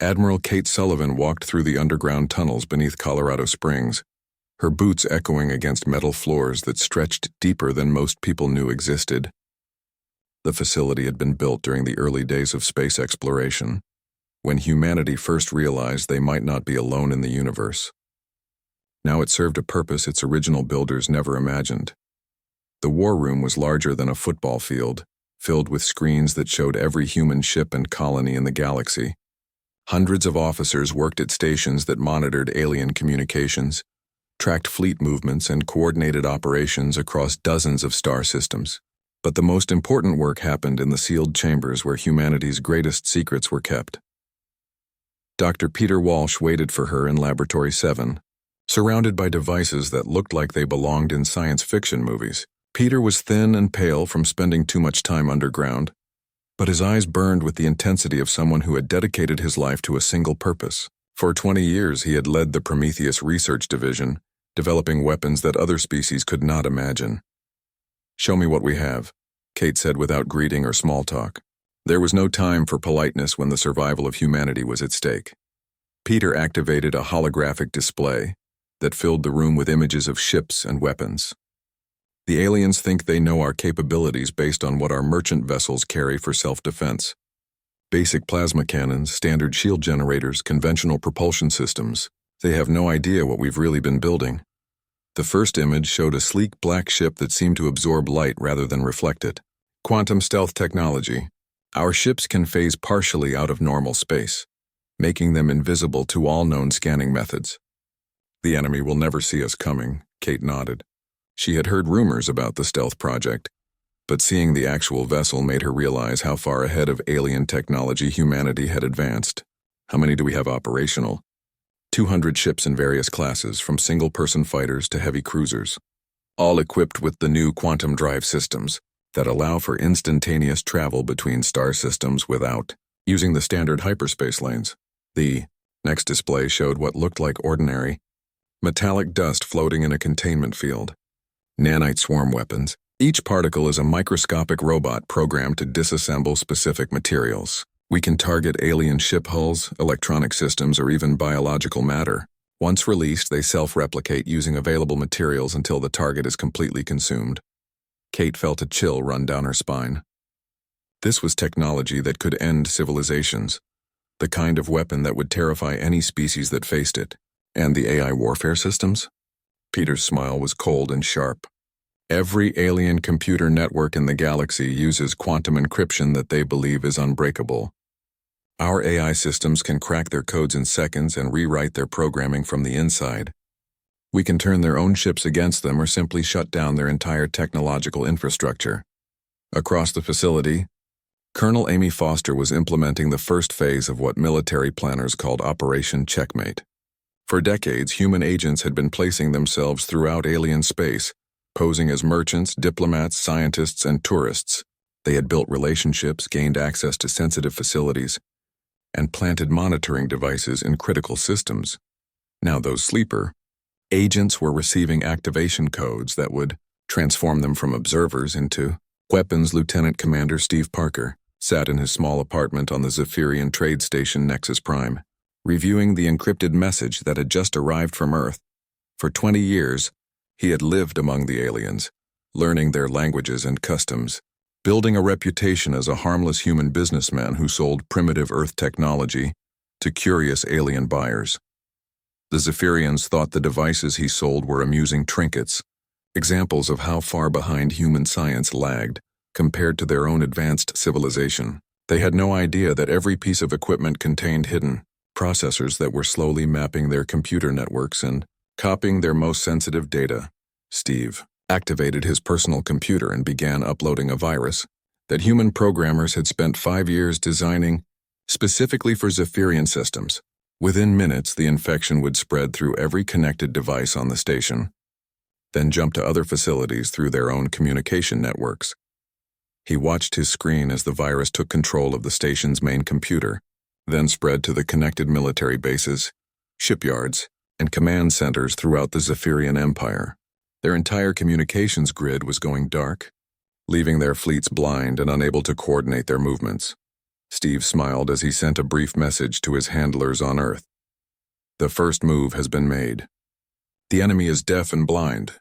Admiral Kate Sullivan walked through the underground tunnels beneath Colorado Springs, her boots echoing against metal floors that stretched deeper than most people knew existed. The facility had been built during the early days of space exploration, when humanity first realized they might not be alone in the universe. Now it served a purpose its original builders never imagined. The war room was larger than a football field, filled with screens that showed every human ship and colony in the galaxy. Hundreds of officers worked at stations that monitored alien communications, tracked fleet movements, and coordinated operations across dozens of star systems. But the most important work happened in the sealed chambers where humanity's greatest secrets were kept. Dr. Peter Walsh waited for her in Laboratory 7, surrounded by devices that looked like they belonged in science fiction movies. Peter was thin and pale from spending too much time underground, but his eyes burned with the intensity of someone who had dedicated his life to a single purpose. For 20 years, he had led the Prometheus Research Division, developing weapons that other species could not imagine. "Show me what we have," Kate said without greeting or small talk. There was no time for politeness when the survival of humanity was at stake. Peter activated a holographic display that filled the room with images of ships and weapons. "The aliens think they know our capabilities based on what our merchant vessels carry for self-defense. Basic plasma cannons, standard shield generators, conventional propulsion systems. They have no idea what we've really been building." The first image showed a sleek black ship that seemed to absorb light rather than reflect it. "Quantum stealth technology. Our ships can phase partially out of normal space, making them invisible to all known scanning methods." "The enemy will never see us coming," Kate nodded. She had heard rumors about the stealth project, but seeing the actual vessel made her realize how far ahead of alien technology humanity had advanced. "How many do we have operational?" 200 ships in various classes, from single-person fighters to heavy cruisers, all equipped with the new quantum drive systems that allow for instantaneous travel between star systems without using the standard hyperspace lanes. The next display showed what looked like ordinary metallic dust floating in a containment field. Nanite swarm weapons. Each particle is a microscopic robot programmed to disassemble specific materials. We can target alien ship hulls, electronic systems, or even biological matter. Once released, they self-replicate using available materials until the target is completely consumed. Kate felt a chill run down her spine. This was technology that could end civilizations, the kind of weapon that would terrify any species that faced it. And the AI warfare systems? Peter's smile was cold and sharp. "Every alien computer network in the galaxy uses quantum encryption that they believe is unbreakable. Our AI systems can crack their codes in seconds and rewrite their programming from the inside. We can turn their own ships against them or simply shut down their entire technological infrastructure." Across the facility, Colonel Amy Foster was implementing the first phase of what military planners called Operation Checkmate. For decades, human agents had been placing themselves throughout alien space, posing as merchants, diplomats, scientists, and tourists. They had built relationships, gained access to sensitive facilities, and planted monitoring devices in critical systems. Now those sleeper agents were receiving activation codes that would transform them from observers into weapons. Lieutenant Commander Steve Parker sat in his small apartment on the Zephyrian trade station Nexus Prime, reviewing the encrypted message that had just arrived from Earth. For 20 years, he had lived among the aliens, learning their languages and customs, building a reputation as a harmless human businessman who sold primitive Earth technology to curious alien buyers. The Zephyrians thought the devices he sold were amusing trinkets, examples of how far behind human science lagged compared to their own advanced civilization. They had no idea that every piece of equipment contained hidden processors that were slowly mapping their computer networks and copying their most sensitive data. Steve activated his personal computer and began uploading a virus that human programmers had spent 5 years designing specifically for Zephyrian systems. Within minutes, the infection would spread through every connected device on the station, then jump to other facilities through their own communication networks. He watched his screen as the virus took control of the station's main computer, then spread to the connected military bases, shipyards, and command centers throughout the Zephyrian Empire. Their entire communications grid was going dark, leaving their fleets blind and unable to coordinate their movements. Steve smiled as he sent a brief message to his handlers on Earth. The first move has been made. The enemy is deaf and blind.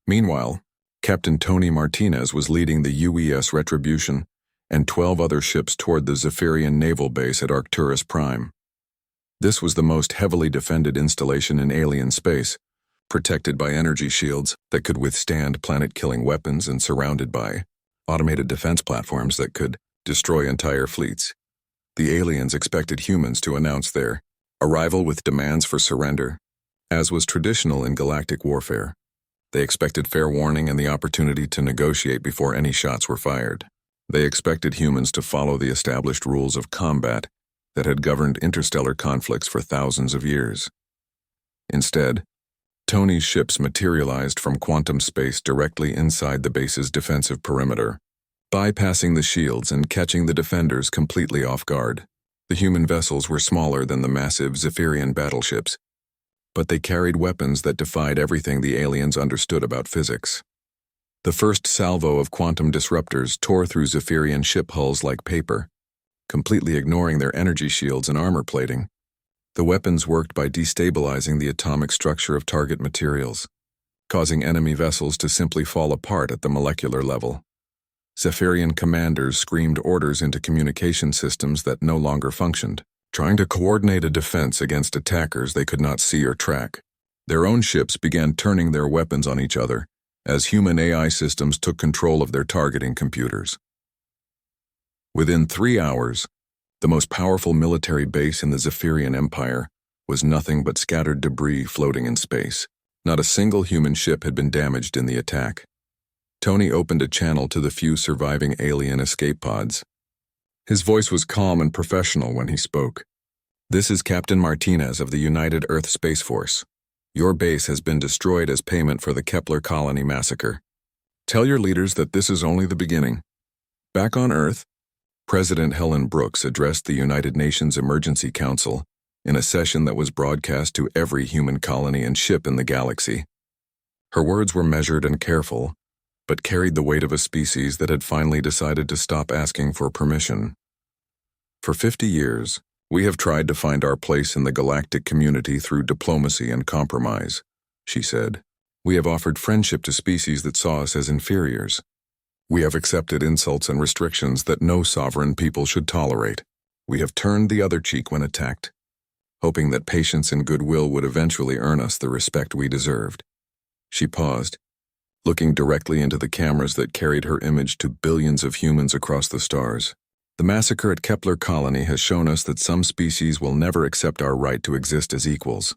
Meanwhile, Captain Tony Martinez was leading the UES Retribution and 12 other ships toward the Zephyrian naval base at Arcturus Prime. This was the most heavily defended installation in alien space, protected by energy shields that could withstand planet-killing weapons and surrounded by automated defense platforms that could destroy entire fleets. The aliens expected humans to announce their arrival with demands for surrender, as was traditional in galactic warfare. They expected fair warning and the opportunity to negotiate before any shots were fired. They expected humans to follow the established rules of combat that had governed interstellar conflicts for thousands of years. Instead, Tony's ships materialized from quantum space directly inside the base's defensive perimeter, bypassing the shields and catching the defenders completely off guard. The human vessels were smaller than the massive Zephyrian battleships, but they carried weapons that defied everything the aliens understood about physics. The first salvo of quantum disruptors tore through Zephyrian ship hulls like paper, completely ignoring their energy shields and armor plating. The weapons worked by destabilizing the atomic structure of target materials, causing enemy vessels to simply fall apart at the molecular level. Zephyrian commanders screamed orders into communication systems that no longer functioned, trying to coordinate a defense against attackers they could not see or track. Their own ships began turning their weapons on each other as human AI systems took control of their targeting computers. Within 3 hours, the most powerful military base in the Zephyrian Empire was nothing but scattered debris floating in space. Not a single human ship had been damaged in the attack. Tony opened a channel to the few surviving alien escape pods. His voice was calm and professional when he spoke. "This is Captain Martinez of the United Earth Space Force. Your base has been destroyed as payment for the Kepler colony massacre. Tell your leaders that this is only the beginning." Back on Earth, President Helen Brooks addressed the United Nations Emergency Council in a session that was broadcast to every human colony and ship in the galaxy. Her words were measured and careful, but carried the weight of a species that had finally decided to stop asking for permission. "For 50 years, we have tried to find our place in the galactic community through diplomacy and compromise," she said. "We have offered friendship to species that saw us as inferiors. We have accepted insults and restrictions that no sovereign people should tolerate. We have turned the other cheek when attacked, hoping that patience and goodwill would eventually earn us the respect we deserved." She paused, looking directly into the cameras that carried her image to billions of humans across the stars. "The massacre at Kepler Colony has shown us that some species will never accept our right to exist as equals.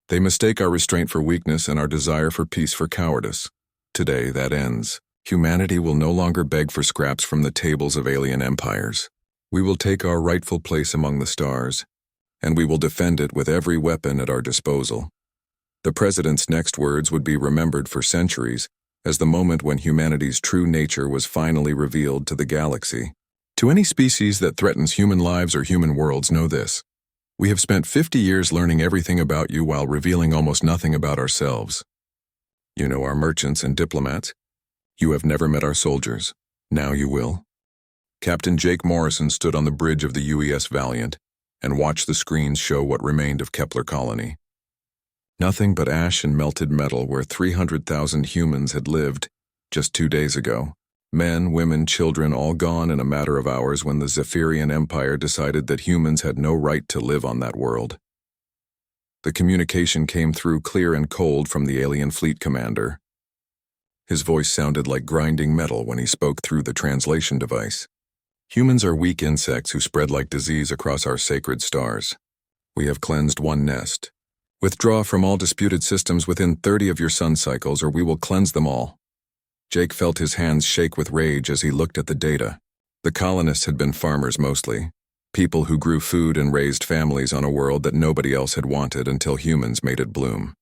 They mistake our restraint for weakness and our desire for peace for cowardice. Today, that ends. Humanity will no longer beg for scraps from the tables of alien empires. We will take our rightful place among the stars, and we will defend it with every weapon at our disposal." The president's next words would be remembered for centuries as the moment when humanity's true nature was finally revealed to the galaxy. "To any species that threatens human lives or human worlds, know this. We have spent 50 years learning everything about you while revealing almost nothing about ourselves. You know our merchants and diplomats. You have never met our soldiers. Now you will." Captain Jake Morrison stood on the bridge of the UES Valiant and watched the screens show what remained of Kepler Colony. Nothing but ash and melted metal where 300,000 humans had lived just 2 days ago. Men, women, children all gone in a matter of hours when the Zephyrian Empire decided that humans had no right to live on that world. The communication came through clear and cold from the alien fleet commander. His voice sounded like grinding metal when he spoke through the translation device. "Humans are weak insects who spread like disease across our sacred stars. We have cleansed one nest. Withdraw from all disputed systems within 30 of your sun cycles, or we will cleanse them all." Jake felt his hands shake with rage as he looked at the data. The colonists had been farmers mostly, people who grew food and raised families on a world that nobody else had wanted until humans made it bloom.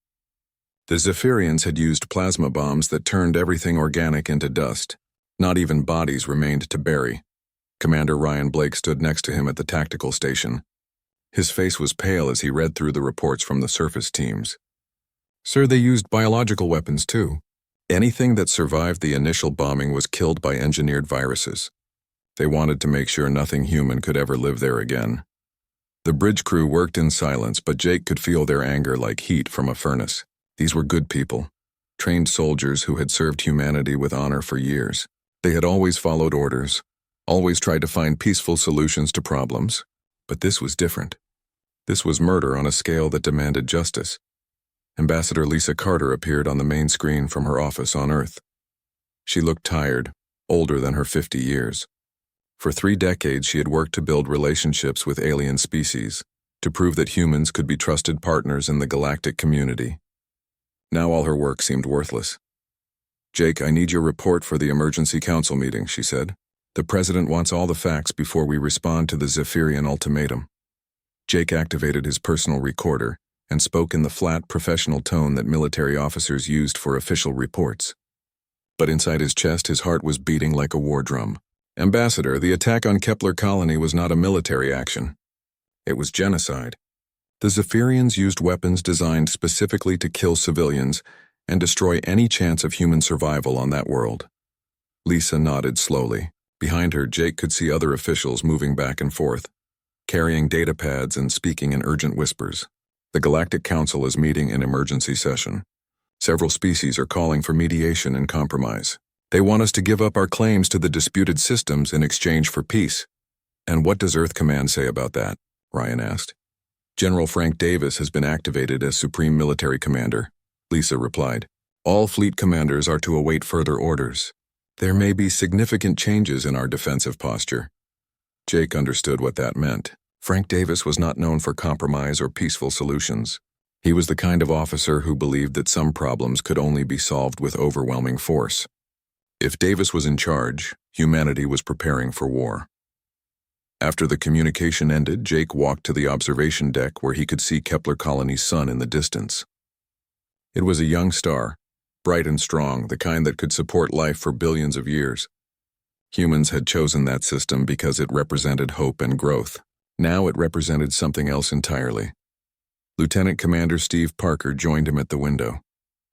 The Zephyrians had used plasma bombs that turned everything organic into dust. Not even bodies remained to bury. Commander Ryan Blake stood next to him at the tactical station. His face was pale as he read through the reports from the surface teams. "Sir, they used biological weapons too. Anything that survived the initial bombing was killed by engineered viruses. They wanted to make sure nothing human could ever live there again. The bridge crew worked in silence, but Jake could feel their anger like heat from a furnace. These were good people, trained soldiers who had served humanity with honor for years. They had always followed orders, always tried to find peaceful solutions to problems. But this was different. This was murder on a scale that demanded justice. Ambassador Lisa Carter appeared on the main screen from her office on Earth. She looked tired, older than her 50 years. For 3 decades, she had worked to build relationships with alien species, to prove that humans could be trusted partners in the galactic community. Now all her work seemed worthless. "Jake, I need your report for the emergency council meeting," she said. "The president wants all the facts before we respond to the Zephyrian ultimatum." Jake activated his personal recorder and spoke in the flat, professional tone that military officers used for official reports. But inside his chest, his heart was beating like a war drum. "Ambassador, the attack on Kepler Colony was not a military action. It was genocide. The Zephyrians used weapons designed specifically to kill civilians and destroy any chance of human survival on that world." Lisa nodded slowly. Behind her, Jake could see other officials moving back and forth, carrying data pads and speaking in urgent whispers. "The Galactic Council is meeting in emergency session. Several species are calling for mediation and compromise. They want us to give up our claims to the disputed systems in exchange for peace." "And what does Earth Command say about that?" Ryan asked. "General Frank Davis has been activated as Supreme Military Commander," Lisa replied. "All fleet commanders are to await further orders. There may be significant changes in our defensive posture." Jake understood what that meant. Frank Davis was not known for compromise or peaceful solutions. He was the kind of officer who believed that some problems could only be solved with overwhelming force. If Davis was in charge, humanity was preparing for war. After the communication ended, Jake walked to the observation deck where he could see Kepler Colony's sun in the distance. It was a young star, bright and strong, the kind that could support life for billions of years. Humans had chosen that system because it represented hope and growth. Now it represented something else entirely. Lieutenant Commander Steve Parker joined him at the window.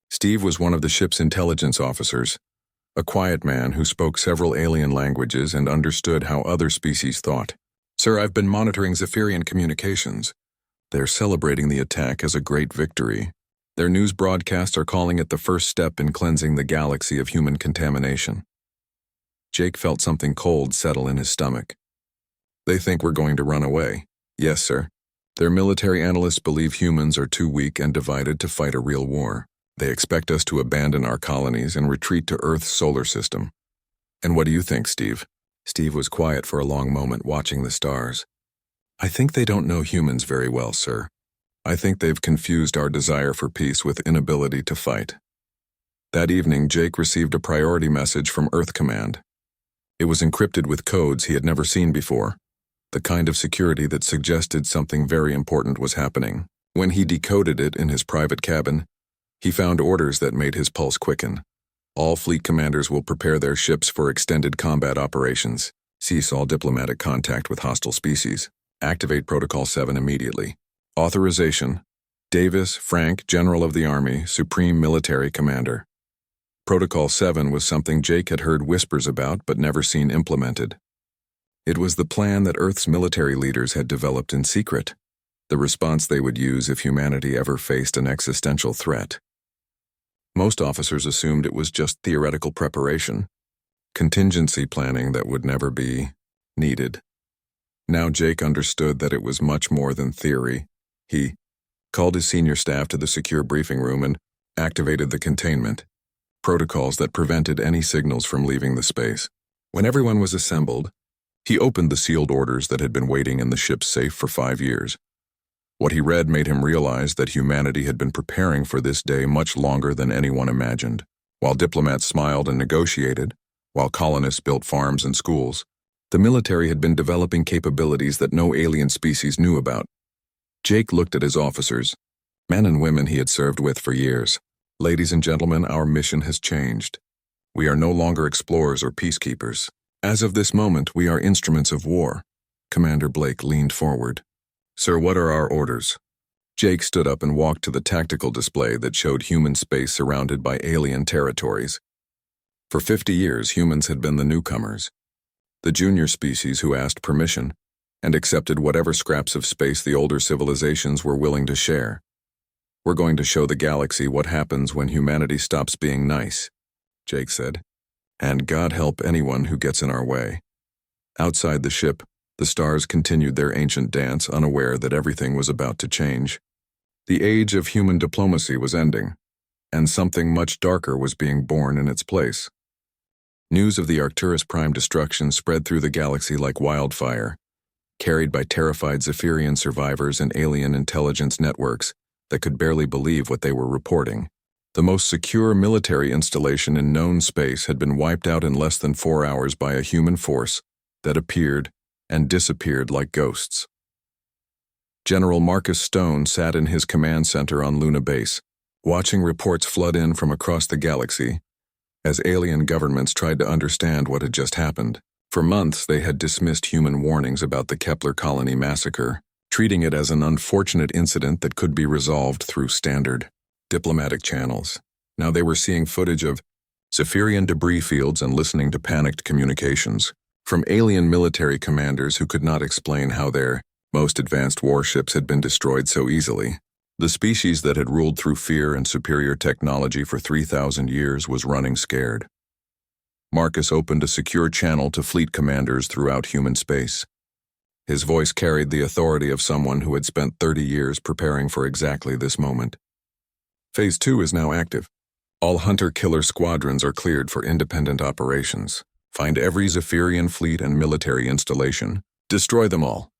Steve was one of the ship's intelligence officers, a quiet man who spoke several alien languages and understood how other species thought. "Sir, I've been monitoring Zephyrian communications. They're celebrating the attack as a great victory. Their news broadcasts are calling it the first step in cleansing the galaxy of human contamination." Jake felt something cold settle in his stomach. "They think we're going to run away." "Yes, sir. Their military analysts believe humans are too weak and divided to fight a real war. They expect us to abandon our colonies and retreat to Earth's solar system." "And what do you think, Steve?" Steve was quiet for a long moment, watching the stars. "I think they don't know humans very well, sir. I think they've confused our desire for peace with inability to fight." That evening, Jake received a priority message from Earth Command. It was encrypted with codes he had never seen before, the kind of security that suggested something very important was happening. When he decoded it in his private cabin, he found orders that made his pulse quicken. "All fleet commanders will prepare their ships for extended combat operations. Cease all diplomatic contact with hostile species. Activate Protocol 7 immediately. Authorization: Davis Frank, General of the Army, Supreme Military Commander." Protocol 7 was something Jake had heard whispers about but never seen implemented. It was the plan that Earth's military leaders had developed in secret, the response they would use if humanity ever faced an existential threat. Most officers assumed it was just theoretical preparation, contingency planning that would never be needed. Now Jake understood that it was much more than theory. He called his senior staff to the secure briefing room and activated the containment protocols that prevented any signals from leaving the space. When everyone was assembled, he opened the sealed orders that had been waiting in the ship's safe for 5 years. What he read made him realize that humanity had been preparing for this day much longer than anyone imagined. While diplomats smiled and negotiated, while colonists built farms and schools, the military had been developing capabilities that no alien species knew about. Jake looked at his officers, men and women he had served with for years. "Ladies and gentlemen, our mission has changed. We are no longer explorers or peacekeepers. As of this moment, we are instruments of war." Commander Blake leaned forward. "Sir, what are our orders?" Jake stood up and walked to the tactical display that showed human space surrounded by alien territories. For 50 years, humans had been the newcomers. the junior species who asked permission and accepted whatever scraps of space the older civilizations were willing to share. "We're going to show the galaxy what happens when humanity stops being nice," Jake said. "And God help anyone who gets in our way." Outside the ship, the stars continued their ancient dance, unaware that everything was about to change. The age of human diplomacy was ending, and something much darker was being born in its place. News of the Arcturus Prime destruction spread through the galaxy like wildfire, carried by terrified Zephyrian survivors and alien intelligence networks that could barely believe what they were reporting. The most secure military installation in known space had been wiped out in less than 4 hours by a human force that appeared and disappeared like ghosts. General Marcus Stone sat in his command center on Luna Base, watching reports flood in from across the galaxy as alien governments tried to understand what had just happened. For months, they had dismissed human warnings about the Kepler colony massacre, treating it as an unfortunate incident that could be resolved through standard diplomatic channels. Now they were seeing footage of Zephyrian debris fields and listening to panicked communications from alien military commanders who could not explain how their most advanced warships had been destroyed so easily. The species that had ruled through fear and superior technology for 3,000 years was running scared. Marcus opened a secure channel to fleet commanders throughout human space. His voice carried the authority of someone who had spent 30 years preparing for exactly this moment. Phase 2 is now active. All hunter-killer squadrons are cleared for independent operations. Find every Zephyrian fleet and military installation. Destroy them all.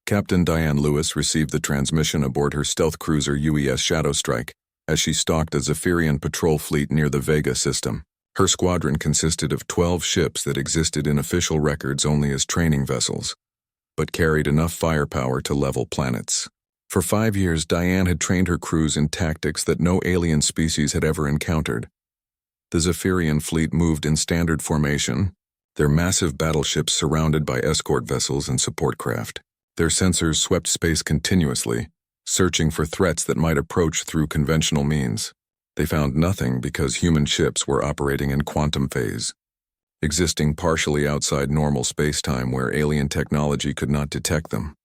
Captain Diane Lewis received the transmission aboard her stealth cruiser UES Shadow Strike as she stalked a Zephyrian patrol fleet near the Vega system. Her squadron consisted of 12 ships that existed in official records only as training vessels, but carried enough firepower to level planets. For 5 years, Diane had trained her crews in tactics that no alien species had ever encountered. The Zephyrian fleet moved in standard formation, their massive battleships surrounded by escort vessels and support craft. Their sensors swept space continuously, searching for threats that might approach through conventional means. They found nothing because human ships were operating in quantum phase, existing partially outside normal space-time where alien technology could not detect them.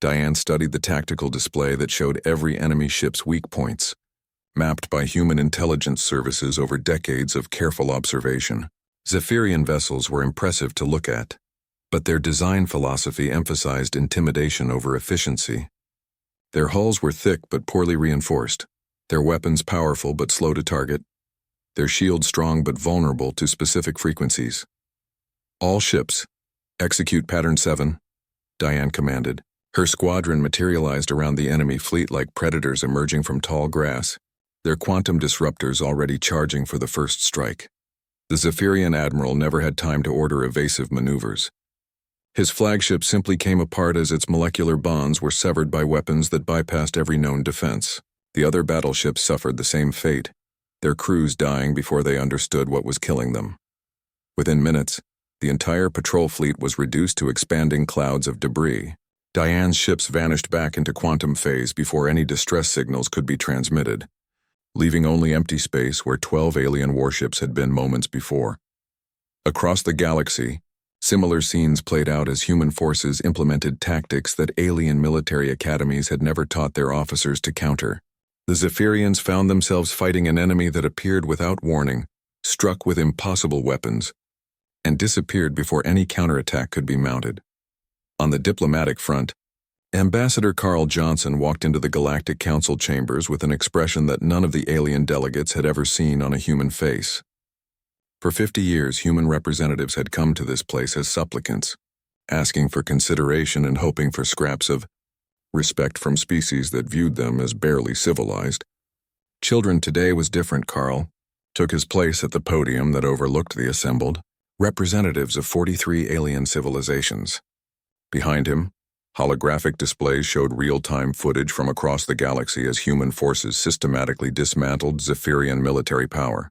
Diane studied the tactical display that showed every enemy ship's weak points, mapped by human intelligence services over decades of careful observation. Zephyrian vessels were impressive to look at, but their design philosophy emphasized intimidation over efficiency. Their hulls were thick but poorly reinforced, their weapons powerful but slow to target, their shields strong but vulnerable to specific frequencies. "All ships, execute Pattern 7, Diane commanded. Her squadron materialized around the enemy fleet like predators emerging from tall grass, their quantum disruptors already charging for the first strike. The Zephyrian admiral never had time to order evasive maneuvers. His flagship simply came apart as its molecular bonds were severed by weapons that bypassed every known defense. The other battleships suffered the same fate, their crews dying before they understood what was killing them. Within minutes, the entire patrol fleet was reduced to expanding clouds of debris. Diane's ships vanished back into quantum phase before any distress signals could be transmitted, leaving only empty space where 12 alien warships had been moments before. Across the galaxy, similar scenes played out as human forces implemented tactics that alien military academies had never taught their officers to counter. The Zephyrians found themselves fighting an enemy that appeared without warning, struck with impossible weapons, and disappeared before any counterattack could be mounted. On the diplomatic front, Ambassador Carl Johnson walked into the Galactic Council chambers with an expression that none of the alien delegates had ever seen on a human face. For 50 years, human representatives had come to this place as supplicants, asking for consideration and hoping for scraps of respect from species that viewed them as barely civilized. Children today was different. Carl took his place at the podium that overlooked the assembled representatives of 43 alien civilizations. Behind him, holographic displays showed real-time footage from across the galaxy as human forces systematically dismantled Zephyrian military power.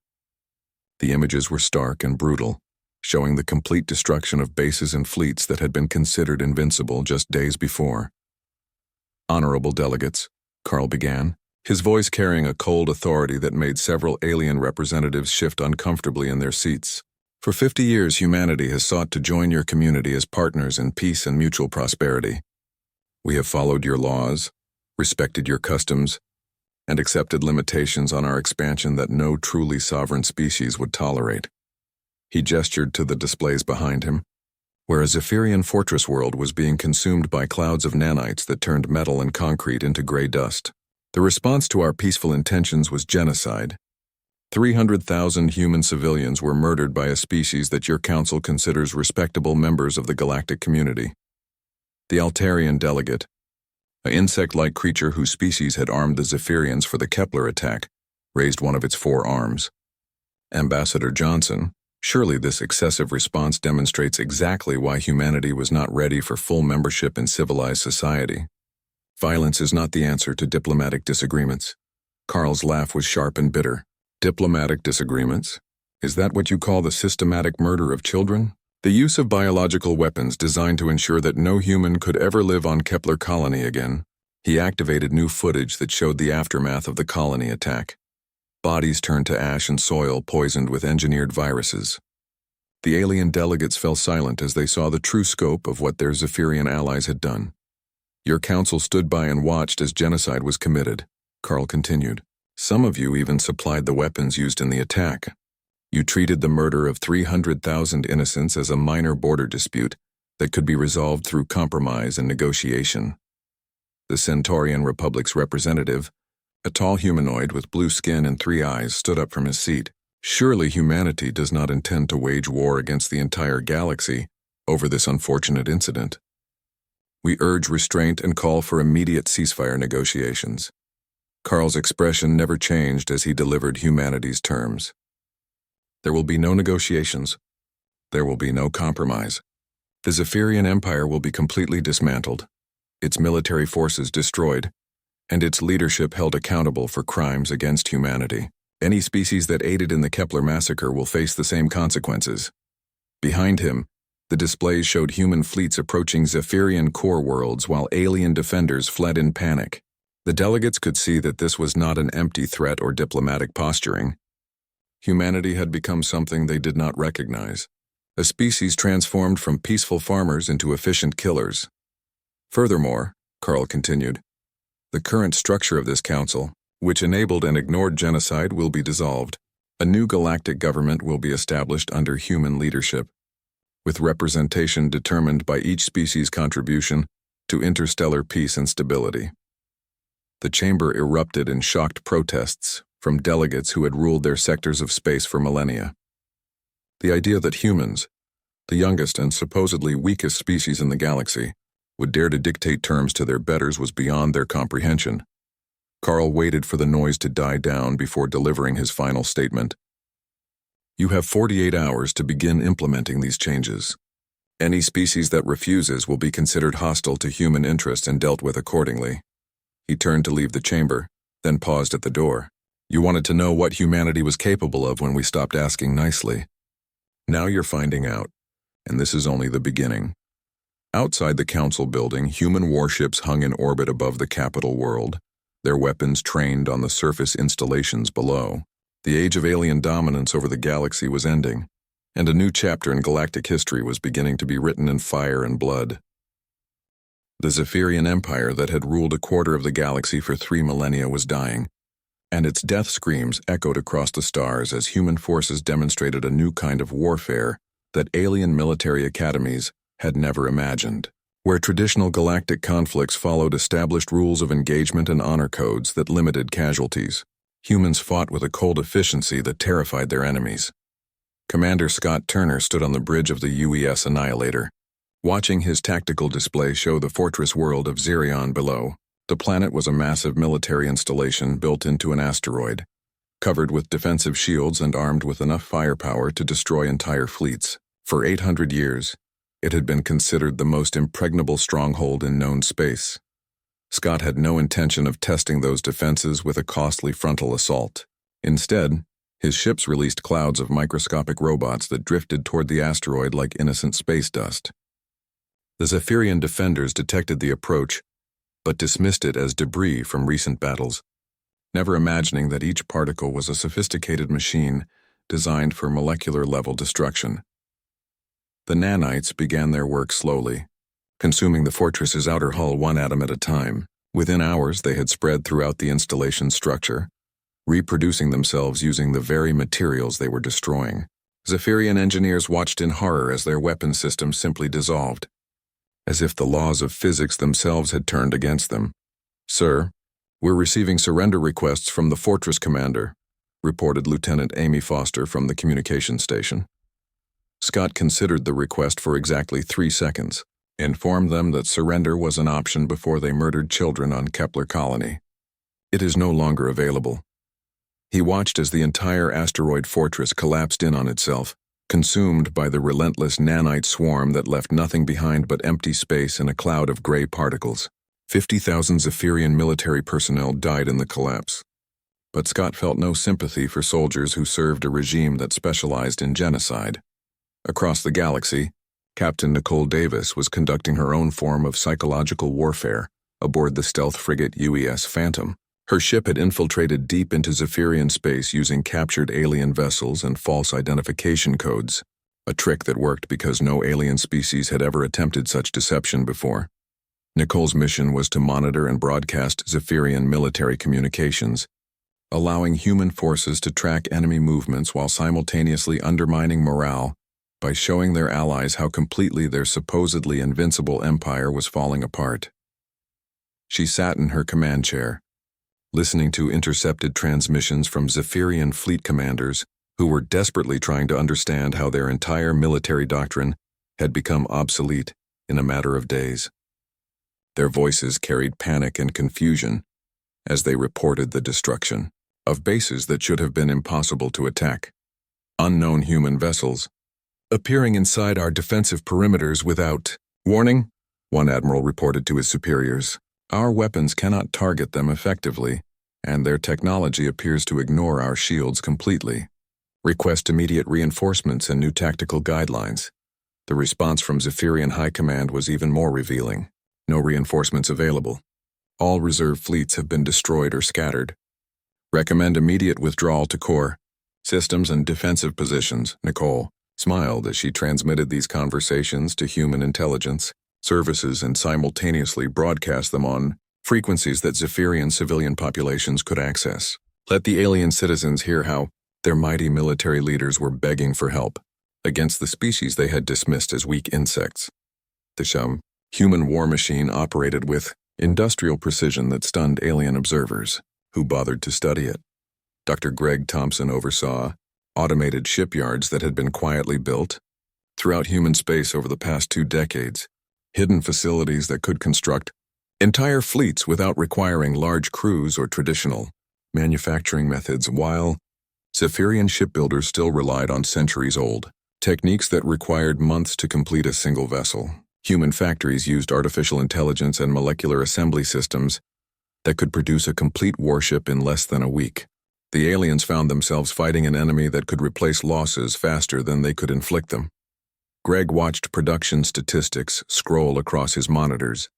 The images were stark and brutal, showing the complete destruction of bases and fleets that had been considered invincible just days before. "Honorable delegates," Carl began, his voice carrying a cold authority that made several alien representatives shift uncomfortably in their seats. For 50 years, humanity has sought to join your community as partners in peace and mutual prosperity. We have followed your laws, respected your customs, and accepted limitations on our expansion that no truly sovereign species would tolerate. He gestured to the displays behind him, where a Zephyrian fortress world was being consumed by clouds of nanites that turned metal and concrete into gray dust. The response to our peaceful intentions was genocide. 300,000 human civilians were murdered by a species that your council considers respectable members of the galactic community. The Altarian delegate, an insect-like creature whose species had armed the Zephyrians for the Kepler attack, raised one of its 4 arms. Ambassador Johnson, surely this excessive response demonstrates exactly why humanity was not ready for full membership in civilized society. Violence is not the answer to diplomatic disagreements. Carl's laugh was sharp and bitter. Diplomatic disagreements? Is that what you call the systematic murder of children? The use of biological weapons designed to ensure that no human could ever live on Kepler colony again. He activated new footage that showed the aftermath of the colony attack. Bodies turned to ash and soil poisoned with engineered viruses. The alien delegates fell silent as they saw the true scope of what their Zephyrian allies had done. Your council stood by and watched as genocide was committed, Carl continued. Some of you even supplied the weapons used in the attack. You treated the murder of 300,000 innocents as a minor border dispute that could be resolved through compromise and negotiation. The Centaurian Republic's representative, a tall humanoid with blue skin and 3 eyes, stood up from his seat. Surely humanity does not intend to wage war against the entire galaxy over this unfortunate incident. We urge restraint and call for immediate ceasefire negotiations. Carl's expression never changed as he delivered humanity's terms. There will be no negotiations. There will be no compromise. The Zephyrian Empire will be completely dismantled, its military forces destroyed, and its leadership held accountable for crimes against humanity. Any species that aided in the Kepler massacre will face the same consequences. Behind him, the displays showed human fleets approaching Zephyrian core worlds while alien defenders fled in panic. The delegates could see that this was not an empty threat or diplomatic posturing. Humanity had become something they did not recognize, a species transformed from peaceful farmers into efficient killers. Furthermore, Carl continued, the current structure of this council, which enabled and ignored genocide, will be dissolved. A new galactic government will be established under human leadership, with representation determined by each species' contribution to interstellar peace and stability. The chamber erupted in shocked protests from delegates who had ruled their sectors of space for millennia. The idea that humans, the youngest and supposedly weakest species in the galaxy, would dare to dictate terms to their betters was beyond their comprehension. Carl waited for the noise to die down before delivering his final statement. You have 48 hours to begin implementing these changes. Any species that refuses will be considered hostile to human interest and dealt with accordingly. He turned to leave the chamber, then paused at the door. You wanted to know what humanity was capable of when we stopped asking nicely. Now you're finding out, and this is only the beginning. Outside the council building, human warships hung in orbit above the capital world, their weapons trained on the surface installations below. The age of alien dominance over the galaxy was ending, and a new chapter in galactic history was beginning to be written in fire and blood. The Zephyrian Empire that had ruled a quarter of the galaxy for 3 millennia was dying, and its death screams echoed across the stars as human forces demonstrated a new kind of warfare that alien military academies had never imagined, where traditional galactic conflicts followed established rules of engagement and honor codes that limited casualties. Humans fought with a cold efficiency that terrified their enemies. Commander Scott Turner stood on the bridge of the UES Annihilator, watching his tactical display show the fortress world of Xerion below. The planet was a massive military installation built into an asteroid, covered with defensive shields and armed with enough firepower to destroy entire fleets. For 800 years, it had been considered the most impregnable stronghold in known space. Scott had no intention of testing those defenses with a costly frontal assault. Instead, his ships released clouds of microscopic robots that drifted toward the asteroid like innocent space dust. The Zephyrian defenders detected the approach, but dismissed it as debris from recent battles, never imagining that each particle was a sophisticated machine designed for molecular-level destruction. The nanites began their work slowly, consuming the fortress's outer hull one atom at a time. Within hours, they had spread throughout the installation's structure, reproducing themselves using the very materials they were destroying. Zephyrian engineers watched in horror as their weapon systems simply dissolved, as if the laws of physics themselves had turned against them. "Sir, we're receiving surrender requests from the fortress commander," reported Lieutenant Amy Foster from the communications station. Scott considered the request for exactly 3 seconds, informed them that surrender was an option before they murdered children on Kepler Colony. "It is no longer available." He watched as the entire asteroid fortress collapsed in on itself, consumed by the relentless nanite swarm that left nothing behind but empty space and a cloud of gray particles. 50,000 Zephyrian military personnel died in the collapse. But Scott felt no sympathy for soldiers who served a regime that specialized in genocide. Across the galaxy, Captain Nicole Davis was conducting her own form of psychological warfare aboard the stealth frigate UES Phantom. Her ship had infiltrated deep into Zephyrian space using captured alien vessels and false identification codes, a trick that worked because no alien species had ever attempted such deception before. Nicole's mission was to monitor and broadcast Zephyrian military communications, allowing human forces to track enemy movements while simultaneously undermining morale by showing their allies how completely their supposedly invincible empire was falling apart. She sat in her command chair, listening to intercepted transmissions from Zephyrian fleet commanders who were desperately trying to understand how their entire military doctrine had become obsolete in a matter of days. Their voices carried panic and confusion as they reported the destruction of bases that should have been impossible to attack. Unknown human vessels appearing inside our defensive perimeters without warning, one admiral reported to his superiors. Our weapons cannot target them effectively, and their technology appears to ignore our shields completely. Request immediate reinforcements and new tactical guidelines. The response from Zephyrian High Command was even more revealing. No reinforcements available. All reserve fleets have been destroyed or scattered. Recommend immediate withdrawal to core systems and defensive positions. Nicole smiled as she transmitted these conversations to human intelligence services and simultaneously broadcast them on frequencies that Zephyrian civilian populations could access. Let the alien citizens hear how their mighty military leaders were begging for help against the species they had dismissed as weak insects. The human war machine operated with industrial precision that stunned alien observers who bothered to study it. Dr. Greg Thompson oversaw automated shipyards that had been quietly built throughout human space over the past 2 decades, hidden facilities that could construct entire fleets without requiring large crews or traditional manufacturing methods, while Zephyrian shipbuilders still relied on centuries-old techniques that required months to complete a single vessel. Human factories used artificial intelligence and molecular assembly systems that could produce a complete warship in less than a week. The aliens found themselves fighting an enemy that could replace losses faster than they could inflict them. Greg watched production statistics scroll across his monitors,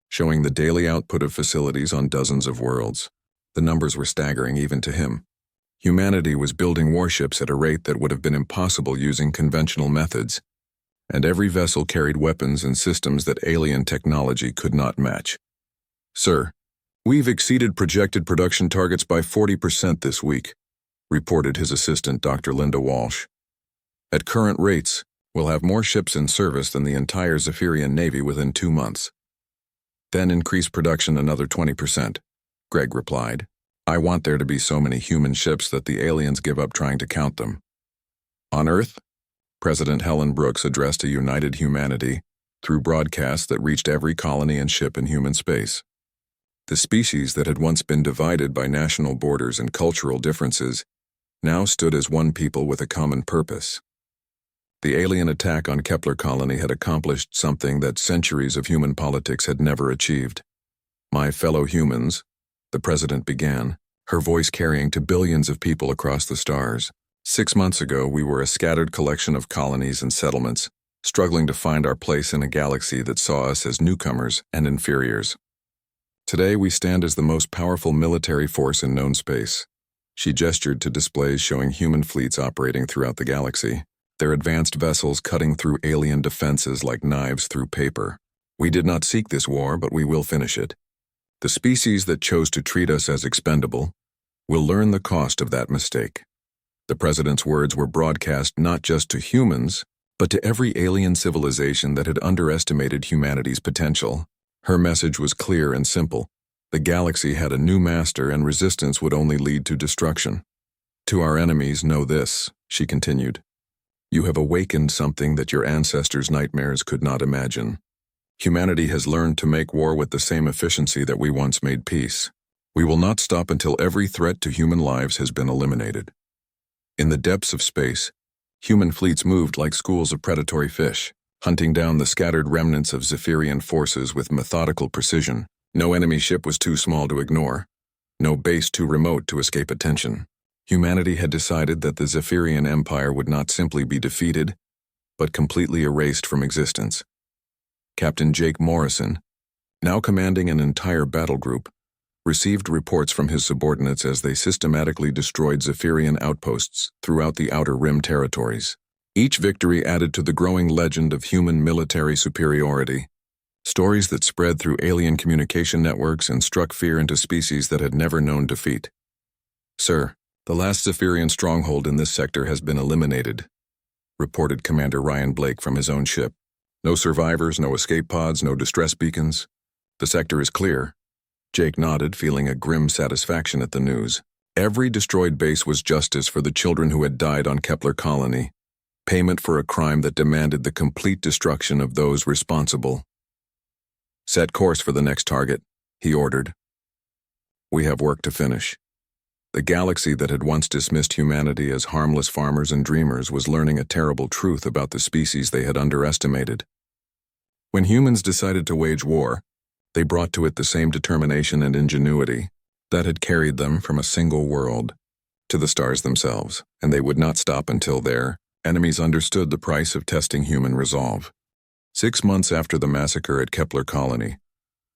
showing the daily output of facilities on dozens of worlds. The numbers were staggering even to him. Humanity was building warships at a rate that would have been impossible using conventional methods, and every vessel carried weapons and systems that alien technology could not match. "Sir, we've exceeded projected production targets by 40% this week," reported his assistant, Dr. Linda Walsh. "At current rates, we'll have more ships in service than the entire Zephyrian Navy within 2 months." "Then increase production another 20%, Greg replied. "I want there to be so many human ships that the aliens give up trying to count them." On Earth, President Helen Brooks addressed a united humanity through broadcasts that reached every colony and ship in human space. The species that had once been divided by national borders and cultural differences now stood as one people with a common purpose. The alien attack on Kepler Colony had accomplished something that centuries of human politics had never achieved. "My fellow humans," the president began, her voice carrying to billions of people across the stars. 6 months ago, we were a scattered collection of colonies and settlements, struggling to find our place in a galaxy that saw us as newcomers and inferiors. Today, we stand as the most powerful military force in known space, She gestured to displays showing human fleets operating throughout the galaxy, their advanced vessels cutting through alien defenses like knives through paper. We did not seek this war, but we will finish it. The species that chose to treat us as expendable will learn the cost of that mistake. The president's words were broadcast not just to humans, but to every alien civilization that had underestimated humanity's potential. Her message was clear and simple. The galaxy had a new master, and resistance would only lead to destruction. To our enemies, know this, she continued. You have awakened something that your ancestors' nightmares could not imagine. Humanity has learned to make war with the same efficiency that we once made peace. We will not stop until every threat to human lives has been eliminated. In the depths of space, human fleets moved like schools of predatory fish, hunting down the scattered remnants of Zephyrian forces with methodical precision. No enemy ship was too small to ignore, no base too remote to escape attention. Humanity had decided that the Zephyrian Empire would not simply be defeated, but completely erased from existence. Captain Jake Morrison, now commanding an entire battle group, received reports from his subordinates as they systematically destroyed Zephyrian outposts throughout the Outer Rim territories. Each victory added to the growing legend of human military superiority, stories that spread through alien communication networks and struck fear into species that had never known defeat. Sir, the last Zephyrian stronghold in this sector has been eliminated, reported Commander Ryan Blake from his own ship. No survivors, no escape pods, no distress beacons. The sector is clear. Jake nodded, feeling a grim satisfaction at the news. Every destroyed base was justice for the children who had died on Kepler Colony, payment for a crime that demanded the complete destruction of those responsible. Set course for the next target, he ordered. We have work to finish. The galaxy that had once dismissed humanity as harmless farmers and dreamers was learning a terrible truth about the species they had underestimated. When humans decided to wage war, they brought to it the same determination and ingenuity that had carried them from a single world to the stars themselves, and they would not stop until their enemies understood the price of testing human resolve. 6 months after the massacre at Kepler Colony,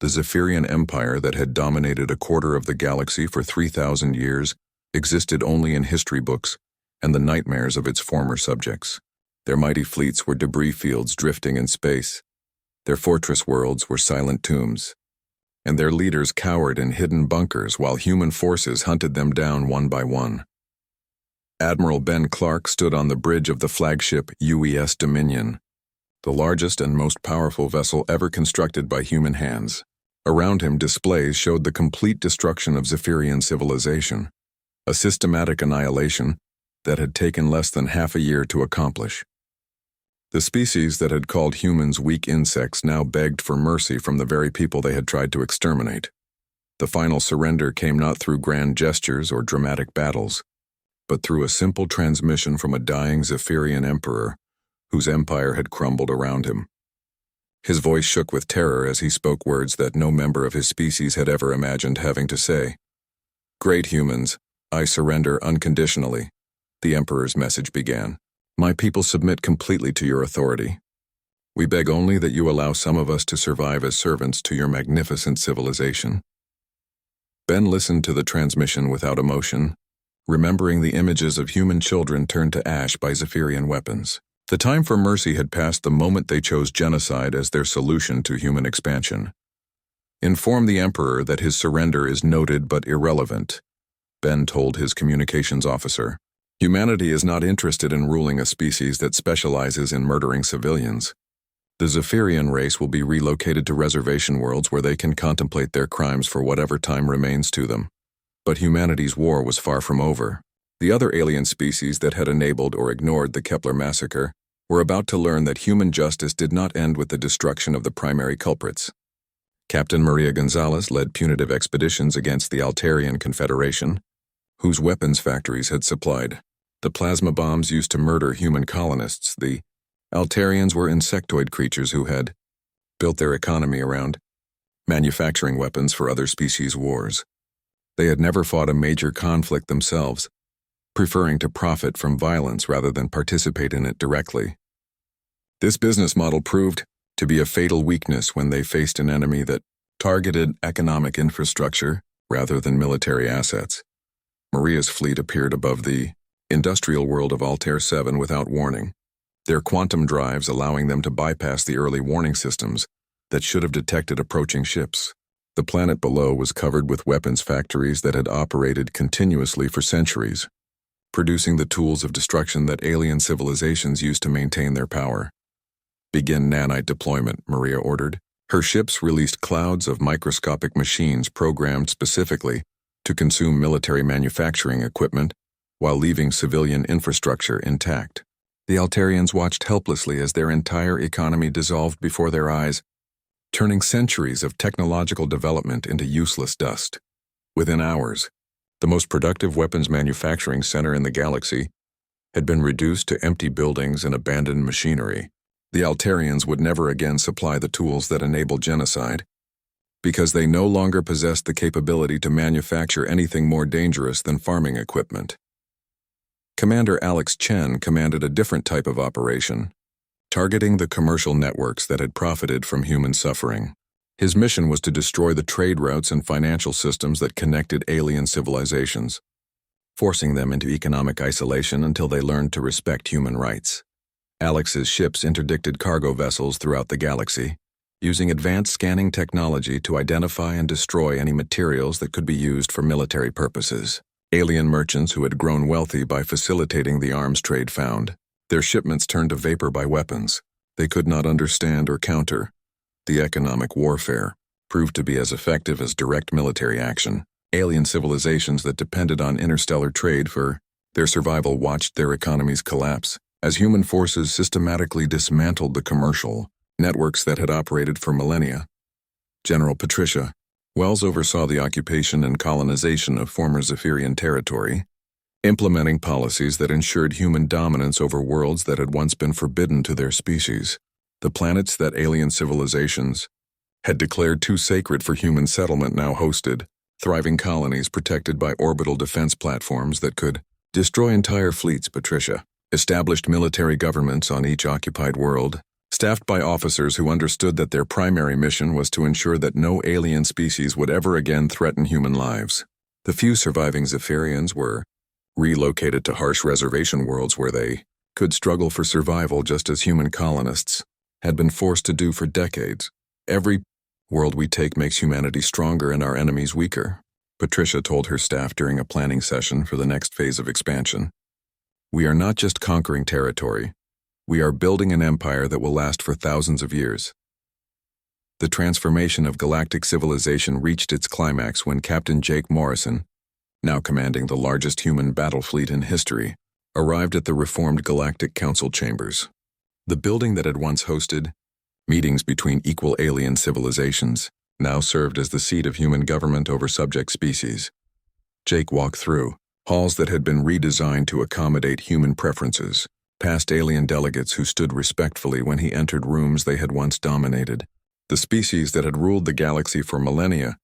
the Zephyrian Empire that had dominated a quarter of the galaxy for 3,000 years existed only in history books and the nightmares of its former subjects. Their mighty fleets were debris fields drifting in space. Their fortress worlds were silent tombs, and their leaders cowered in hidden bunkers while human forces hunted them down one by one. Admiral Ben Clark stood on the bridge of the flagship UES Dominion, the largest and most powerful vessel ever constructed by human hands. Around him, displays showed the complete destruction of Zephyrian civilization, a systematic annihilation that had taken less than half a year to accomplish. The species that had called humans weak insects now begged for mercy from the very people they had tried to exterminate. The final surrender came not through grand gestures or dramatic battles, but through a simple transmission from a dying Zephyrian emperor whose empire had crumbled around him. His voice shook with terror as he spoke words that no member of his species had ever imagined having to say. Great humans, I surrender unconditionally, the emperor's message began. My people submit completely to your authority. We beg only that you allow some of us to survive as servants to your magnificent civilization. Ben listened to the transmission without emotion, remembering the images of human children turned to ash by Zephyrian weapons. The time for mercy had passed the moment they chose genocide as their solution to human expansion. Inform the Emperor that his surrender is noted but irrelevant, Ben told his communications officer. Humanity is not interested in ruling a species that specializes in murdering civilians. The Zephyrian race will be relocated to reservation worlds where they can contemplate their crimes for whatever time remains to them. But humanity's war was far from over. The other alien species that had enabled or ignored the Kepler massacre were about to learn that human justice did not end with the destruction of the primary culprits. Captain Maria Gonzalez led punitive expeditions against the Altarian Confederation, whose weapons factories had supplied the plasma bombs used to murder human colonists. The Altarians were insectoid creatures who had built their economy around manufacturing weapons for other species' wars. They had never fought a major conflict themselves, preferring to profit from violence rather than participate in it directly. This business model proved to be a fatal weakness when they faced an enemy that targeted economic infrastructure rather than military assets. Maria's fleet appeared above the industrial world of Altair 7 without warning, their quantum drives allowing them to bypass the early warning systems that should have detected approaching ships. The planet below was covered with weapons factories that had operated continuously for centuries, producing the tools of destruction that alien civilizations used to maintain their power. "Begin nanite deployment," Maria ordered. Her ships released clouds of microscopic machines programmed specifically to consume military manufacturing equipment while leaving civilian infrastructure intact. The Altarians watched helplessly as their entire economy dissolved before their eyes, turning centuries of technological development into useless dust. Within hours, the most productive weapons manufacturing center in the galaxy had been reduced to empty buildings and abandoned machinery. The Altarians would never again supply the tools that enabled genocide, because they no longer possessed the capability to manufacture anything more dangerous than farming equipment. Commander Alex Chen commanded a different type of operation, targeting the commercial networks that had profited from human suffering. His mission was to destroy the trade routes and financial systems that connected alien civilizations, forcing them into economic isolation until they learned to respect human rights. Alex's ships interdicted cargo vessels throughout the galaxy, using advanced scanning technology to identify and destroy any materials that could be used for military purposes. Alien merchants who had grown wealthy by facilitating the arms trade found their shipments turned to vapor by weapons they could not understand or counter. The economic warfare proved to be as effective as direct military action. Alien civilizations that depended on interstellar trade for their survival watched their economies collapse as human forces systematically dismantled the commercial networks that had operated for millennia. General Patricia Wells oversaw the occupation and colonization of former Zephyrian territory, implementing policies that ensured human dominance over worlds that had once been forbidden to their species. The planets that alien civilizations had declared too sacred for human settlement now hosted thriving colonies protected by orbital defense platforms that could destroy entire fleets. Patricia established military governments on each occupied world, staffed by officers who understood that their primary mission was to ensure that no alien species would ever again threaten human lives. The few surviving Zephyrians were relocated to harsh reservation worlds where they could struggle for survival just as human colonists had been forced to do for decades. "Every world we take makes humanity stronger and our enemies weaker," Patricia told her staff during a planning session for the next phase of expansion. "We are not just conquering territory. We are building an empire that will last for thousands of years." The transformation of galactic civilization reached its climax when Captain Jake Morrison, now commanding the largest human battle fleet in history, arrived at the reformed Galactic Council chambers. The building that had once hosted meetings between equal alien civilizations now served as the seat of human government over subject species. Jake walked through halls that had been redesigned to accommodate human preferences, past alien delegates who stood respectfully when he entered rooms they had once dominated. The species that had ruled the galaxy for millennia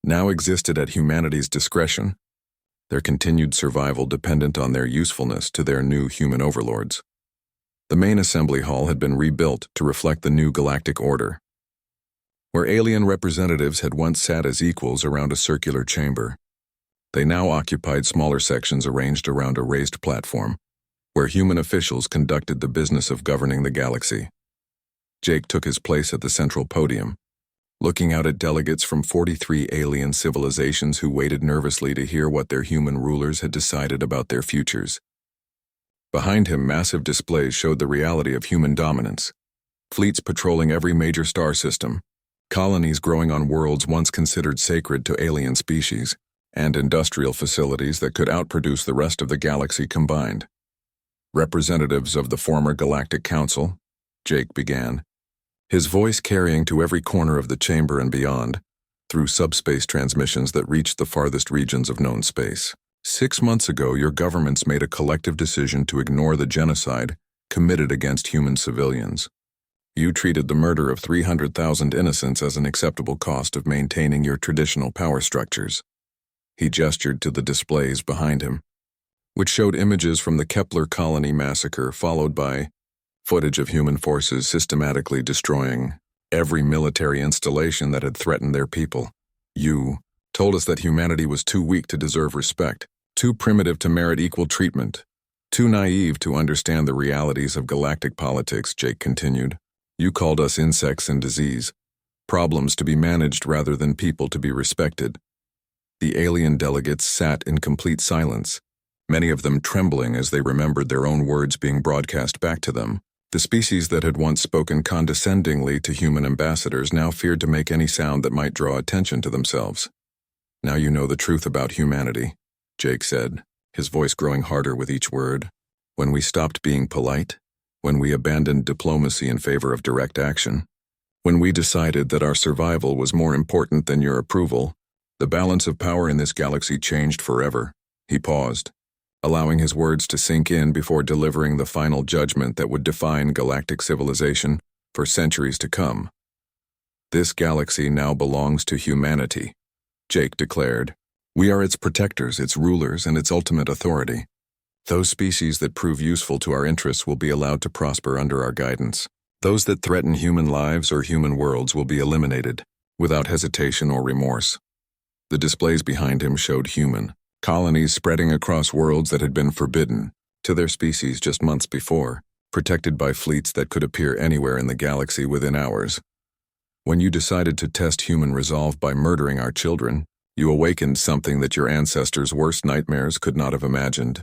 now existed at humanity's discretion, their continued survival dependent on their usefulness to their new human overlords. The main assembly hall had been rebuilt to reflect the new galactic order, where alien representatives had once sat as equals around a circular chamber. They now occupied smaller sections arranged around a raised platform, where human officials conducted the business of governing the galaxy. Jake took his place at the central podium, looking out at delegates from 43 alien civilizations who waited nervously to hear what their human rulers had decided about their futures. Behind him, massive displays showed the reality of human dominance. Fleets patrolling every major star system, colonies growing on worlds once considered sacred to alien species, and industrial facilities that could outproduce the rest of the galaxy combined. "Representatives of the former Galactic Council," Jake began, his voice carrying to every corner of the chamber and beyond, through subspace transmissions that reached the farthest regions of known space. "6 months ago, your governments made a collective decision to ignore the genocide committed against human civilians. You treated the murder of 300,000 innocents as an acceptable cost of maintaining your traditional power structures." He gestured to the displays behind him, which showed images from the Kepler colony massacre followed by footage of human forces systematically destroying every military installation that had threatened their people. "You told us that humanity was too weak to deserve respect, Too primitive to merit equal treatment. Too naive to understand the realities of galactic politics, Jake continued. You called us insects and disease. Problems to be managed rather than people to be respected. The alien delegates sat in complete silence, many of them trembling as they remembered their own words being broadcast back to them. The species that had once spoken condescendingly to human ambassadors now feared to make any sound that might draw attention to themselves. Now you know the truth about humanity, Jake said, his voice growing harder with each word. When we stopped being polite, when we abandoned diplomacy in favor of direct action, when we decided that our survival was more important than your approval, the balance of power in this galaxy changed forever. He paused, allowing his words to sink in before delivering the final judgment that would define galactic civilization for centuries to come. This galaxy now belongs to humanity, Jake declared. We are its protectors, its rulers, and its ultimate authority. Those species that prove useful to our interests will be allowed to prosper under our guidance. Those that threaten human lives or human worlds will be eliminated, without hesitation or remorse. The displays behind him showed human colonies spreading across worlds that had been forbidden to their species just months before, protected by fleets that could appear anywhere in the galaxy within hours. When you decided to test human resolve by murdering our children, you awakened something that your ancestors' worst nightmares could not have imagined,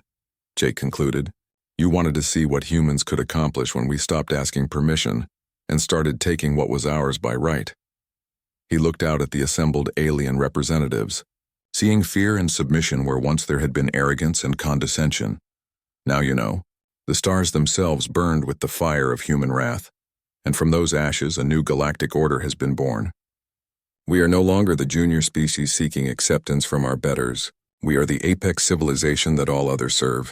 Jake concluded. You wanted to see what humans could accomplish when we stopped asking permission and started taking what was ours by right. He looked out at the assembled alien representatives, seeing fear and submission where once there had been arrogance and condescension. Now you know, the stars themselves burned with the fire of human wrath, and from those ashes a new galactic order has been born. We are no longer the junior species seeking acceptance from our betters. We are the apex civilization that all others serve.